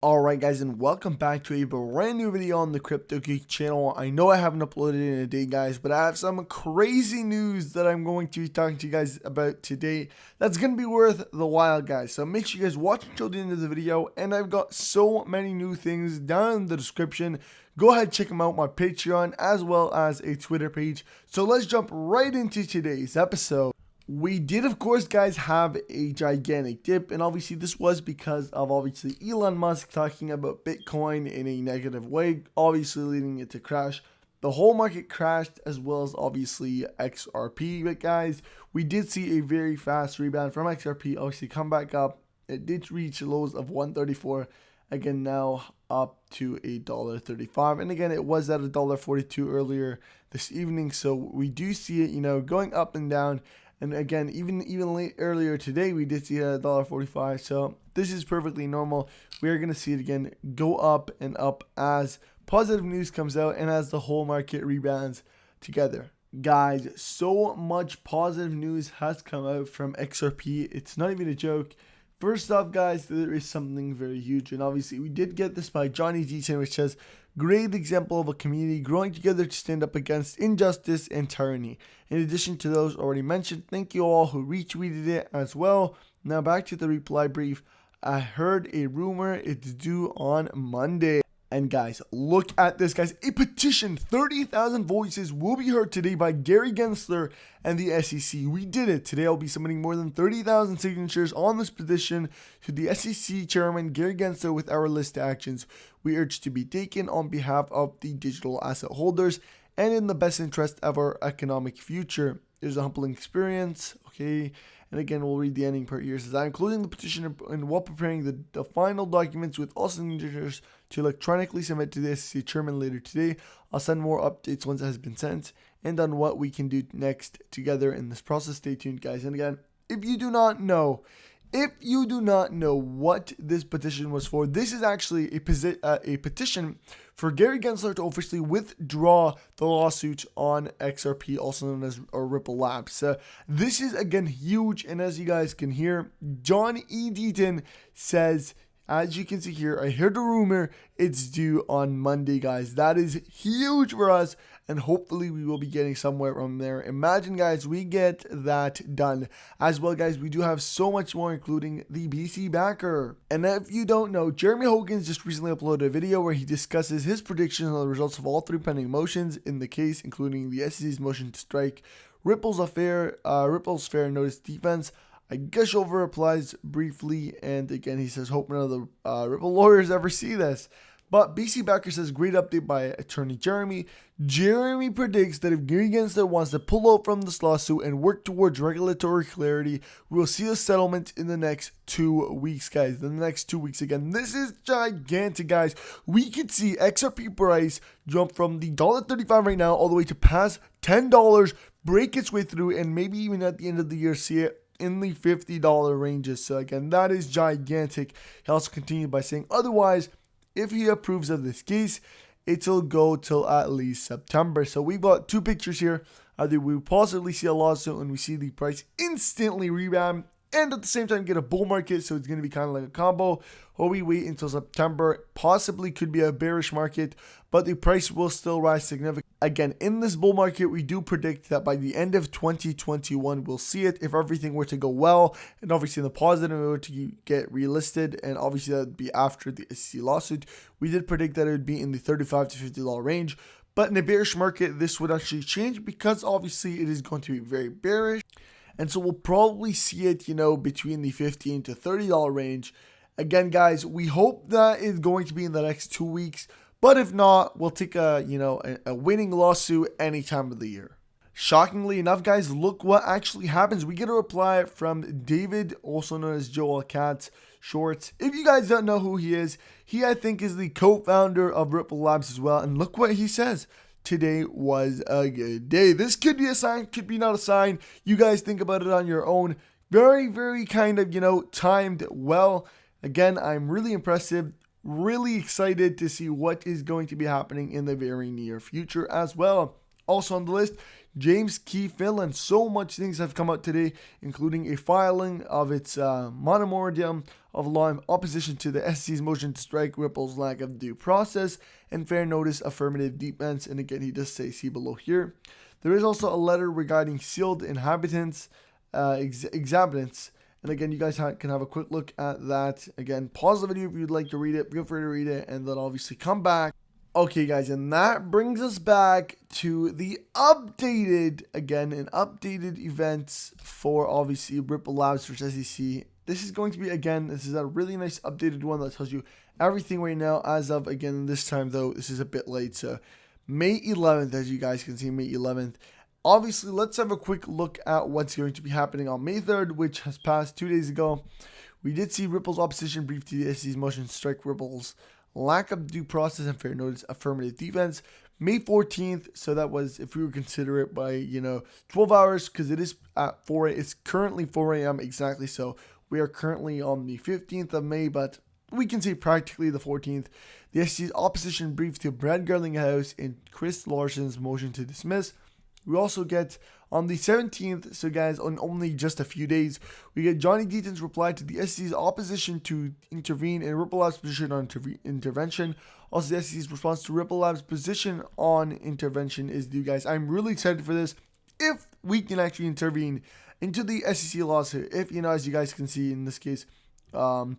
Alright guys, and welcome back to a brand new video on the Crypto Geek channel. I know I haven't uploaded in a day guys, but I have some crazy news that I'm going to be talking to you guys about today that's going to be worth the while guys. So make sure you guys watch until the end of the video, and I've got so many new things down in the description. Go ahead, check them out, my Patreon as well as a Twitter page. So let's jump right into today's episode. We did, of course, guys, have a gigantic dip, and obviously this was because of Elon Musk talking about Bitcoin in a negative way, obviously leading it to crash. The whole market crashed, as well as obviously XRP, but guys, we did see a very fast rebound from XRP, obviously come back up. It did reach lows of 134, again now up to $1.35, and again it was at $1.42 earlier this evening, so we do see it, going up and down. And again, even earlier today, we did see $1.45. So this is perfectly normal. We are going to see it again go up and up as positive news comes out and as the whole market rebounds together. Guys, so much positive news has come out from XRP. It's not even a joke. First off, guys, there is something very huge. And obviously, we did get this by Johnny D10, which says, great example of a community growing together to stand up against injustice and tyranny. In addition to those already mentioned, thank you all who retweeted it as well. Now back to the reply brief. I heard a rumor it's due on Monday. And guys, look at this, guys. A petition, 30,000 voices will be heard today by Gary Gensler and the SEC. We did it. Today I'll be submitting more than 30,000 signatures on this petition to the SEC chairman, Gary Gensler, with our list of actions we urge to be taken on behalf of the digital asset holders and in the best interest of our economic future. There's a humbling experience, okay? And again, we'll read the ending part here. It says, I'm including the petition and while preparing the final documents with all signatures to electronically submit to the SEC chairman later today. I'll send more updates once it has been sent and on what we can do next together in this process. Stay tuned, guys. And again, if you do not know what this petition was for, this is actually a petition for Gary Gensler to officially withdraw the lawsuit on XRP, also known as Ripple Labs. This is, again, huge, and as you guys can hear, John E. Deaton says, as you can see here, I heard a rumor it's due on Monday, guys. That is huge for us, and hopefully we will be getting somewhere from there. Imagine, guys, we get that done. As well, guys, we do have so much more, including the BC backer. And if you don't know, Jeremy Hogan's just recently uploaded a video where he discusses his predictions on the results of all three pending motions in the case, including the SEC's motion to strike Ripple's fair notice defense. I gush over replies briefly, and again he says, hope none of the Ripple lawyers ever see this. But BC Backer says, great update by attorney Jeremy. Jeremy predicts that if Gary Gensler wants to pull out from this lawsuit and work towards regulatory clarity, we will see a settlement in the next 2 weeks, guys. The next 2 weeks again. This is gigantic, guys. We could see XRP price jump from the $1.35 right now all the way to past $10, break its way through, and maybe even at the end of the year see it in the $50 ranges. So again, that is gigantic. He also continued by saying, otherwise, if he approves of this case, it'll go till at least September. So we've got two pictures here. Either we possibly see a lawsuit and we see the price instantly rebound and at the same time get a bull market, so it's going to be kind of like a combo, or we wait until September, possibly could be a bearish market, but the price will still rise significantly. Again, in this bull market, we do predict that by the end of 2021, we'll see it if everything were to go well, and obviously in the positive, it were to get relisted, and obviously that would be after the SEC lawsuit. We did predict that it would be in the $35 to $50 range, but in a bearish market, this would actually change because obviously it is going to be very bearish. And so we'll probably see it, between the $15 to $30 range. Again, guys, we hope that it's going to be in the next 2 weeks. But if not, we'll take a winning lawsuit any time of the year. Shockingly enough, guys, look what actually happens. We get a reply from David, also known as Joel Katz Shorts. If you guys don't know who he is, he, I think, is the co-founder of Ripple Labs as well. And look what he says. Today was a good day. This could be a sign, could be not a sign. You guys think about it on your own. Very, very kind of, timed well. Again, I'm really impressive. Really excited to see what is going to be happening in the very near future as well. Also on the list, James Key Finland. So much things have come out today, including a filing of its monomordium, of law in opposition to the SEC's motion to strike Ripple's lack of due process and fair notice affirmative defense. And again, he does say see below here. There is also a letter regarding sealed inhabitants, examinants. And again, you guys can have a quick look at that. Again, pause the video if you'd like to read it. Feel free to read it and then obviously come back. Okay, guys, and that brings us back to the updated events for obviously Ripple Labs for SEC. This is going to be, again, this is a really nice updated one that tells you everything right now as of, again, this time though, this is a bit late. So May 11th, as you guys can see, May 11th. Obviously, let's have a quick look at what's going to be happening on May 3rd, which has passed 2 days ago. We did see Ripple's opposition brief to the SEC's motion to strike Ripple's lack of due process and fair notice affirmative defense. May 14th, so that was, if we would consider it by 12 hours, because it is at 4 a.m. It's currently 4 a.m. exactly, so we are currently on the 15th of May, but we can say practically the 14th. The SEC's opposition brief to Brad Garlinghouse and Chris Larson's motion to dismiss. We also get on the 17th, so guys, on only just a few days, we get Johnny Deaton's reply to the SEC's opposition to intervene in Ripple Labs' position on intervention. Also, the SEC's response to Ripple Labs' position on intervention is due, guys. I'm really excited for this. If we can actually intervene into the SEC lawsuit, if, as you guys can see in this case, Johnny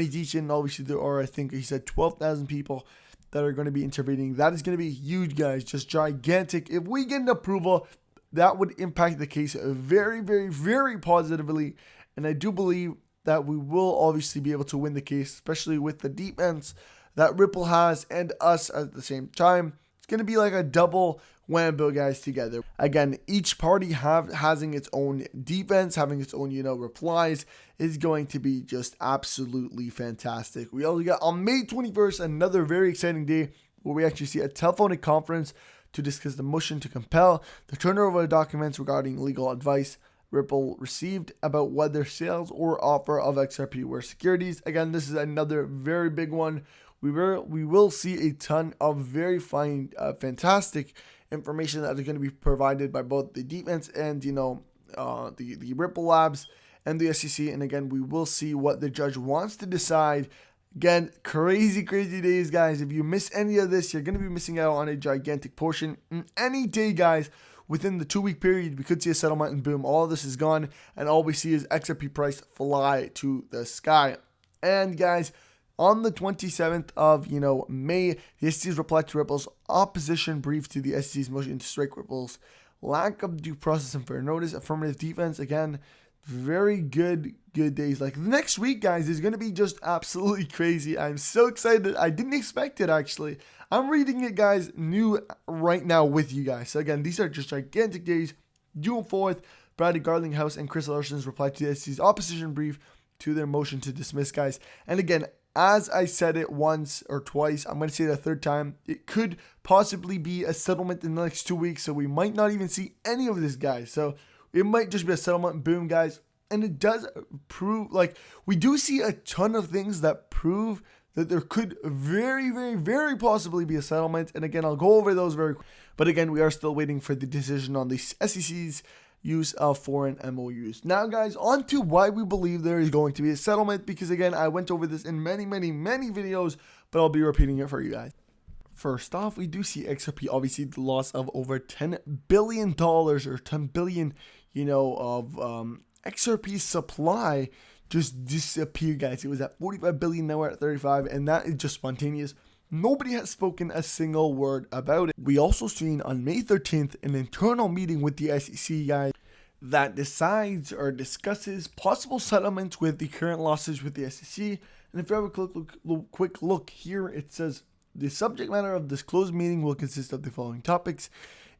Deaton, obviously there are, I think he said 12,000 people that are going to be intervening. That is going to be huge, guys, just gigantic. If we get an approval, that would impact the case very, very, very positively. And I do believe that we will obviously be able to win the case, especially with the defense that Ripple has and us at the same time. It's going to be like a double whambo, guys, together. Again, each party having its own defense, having its own, replies is going to be just absolutely fantastic. We also got on May 21st, another very exciting day where we actually see a telephonic conference to discuss the motion to compel the turnover of documents regarding legal advice Ripple received about whether sales or offer of XRP were securities. Again, this is another very big one. We will see a ton of very fine, fantastic information that is going to be provided by both the defense and the Ripple Labs and the SEC. And again, we will see what the judge wants to decide. Again, crazy days, guys. If you miss any of this, you're going to be missing out on a gigantic portion. Any day, guys, within the 2-week period, we could see a settlement and boom, all of this is gone. And all we see is XRP price fly to the sky. And guys, on the 27th of May, the SEC's reply to Ripple's opposition brief to the SEC's motion to strike Ripple's lack of due process and fair notice affirmative defense. Again, very good days. Like next week, guys, is going to be just absolutely crazy. I'm so excited. I didn't expect it, actually. I'm reading it, guys, new right now with you guys. So again, these are just gigantic days. June 4th, Brad Garlinghouse and Chris Larson's reply to the SEC's opposition brief to their motion to dismiss, guys. And again, as I said it once or twice, I'm going to say it a third time. It could possibly be a settlement in the next 2 weeks, so we might not even see any of this, guys. So it might just be a settlement, boom, guys. And it does prove, like, we do see a ton of things that prove that there could very, very, very possibly be a settlement. And again, I'll go over those very quick. But again, we are still waiting for the decision on the SEC's use of foreign MOUs. Now, guys, on to why we believe there is going to be a settlement, because again, I went over this in many videos, but I'll be repeating it for you guys. First off, we do see XRP, obviously the loss of over $10 billion or 10 billion, of XRP supply just disappeared, guys. It was at 45 billion, now we're at 35, and that is just spontaneous. Nobody has spoken a single word about it. We also seen on May 13th an internal meeting with the SEC, guys, that decides or discusses possible settlements with the current losses with the SEC. And if you have a quick look here, it says the subject matter of this closed meeting will consist of the following topics: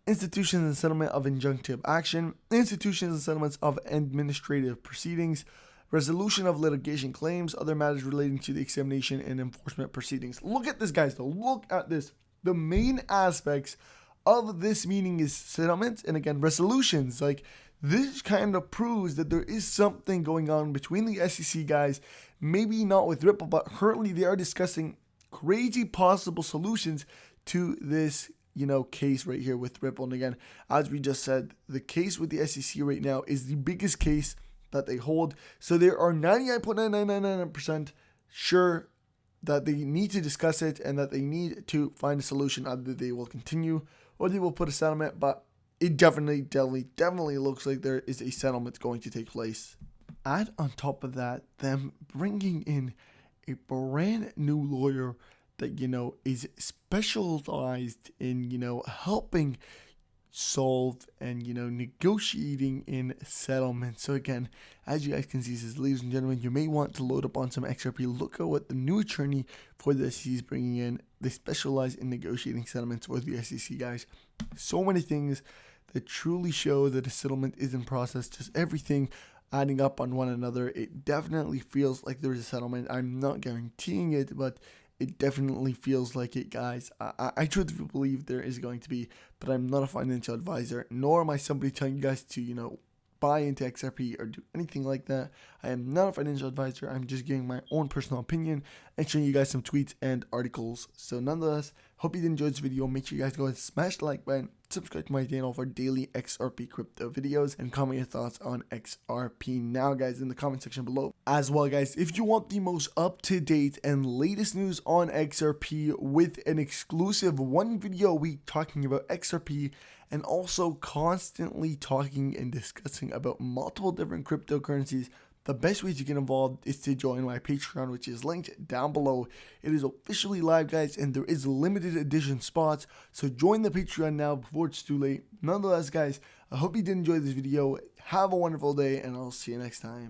institutions and settlement of injunctive action, institutions and settlements of administrative proceedings, resolution of litigation claims, other matters relating to the examination and enforcement proceedings. Look at this, guys, though. Look at this. The main aspects of this meeting is settlements and, again, resolutions. Like, this kind of proves that there is something going on between the SEC guys, maybe not with Ripple, but currently they are discussing crazy possible solutions to this case right here with Ripple. And again, as we just said, the case with the SEC right now is the biggest case that they hold. So they are 99.9999% sure that they need to discuss it and that they need to find a solution. Either they will continue or they will put a settlement, but it definitely looks like there is a settlement going to take place. Add on top of that, them bringing in a brand new lawyer that, is specialized in, helping solve and, negotiating in settlements. So again, as you guys can see, says, ladies and gentlemen, you may want to load up on some XRP. Look at what the new attorney for the SEC is bringing in. They specialize in negotiating settlements with the SEC, guys. So many things that truly show that a settlement is in process. Just everything adding up on one another. It definitely feels like there's a settlement. I'm not guaranteeing it, but it definitely feels like it, guys. I truly believe there is going to be, but I'm not a financial advisor, nor am I somebody telling you guys to, buy into XRP or do anything like that. I am not a financial advisor. I'm just giving my own personal opinion and showing you guys some tweets and articles. So nonetheless, hope you enjoyed this video. Make sure you guys go and smash the like button, subscribe to my channel for daily XRP crypto videos, and comment your thoughts on XRP now, guys, in the comment section below. As well, guys, if you want the most up-to-date and latest news on XRP with an exclusive one video a week talking about XRP, and also constantly talking and discussing about multiple different cryptocurrencies, the best way to get involved is to join my Patreon, which is linked down below. It is officially live, guys, and there is limited edition spots, so join the Patreon now before it's too late. Nonetheless, guys, I hope you did enjoy this video. Have a wonderful day, and I'll see you next time.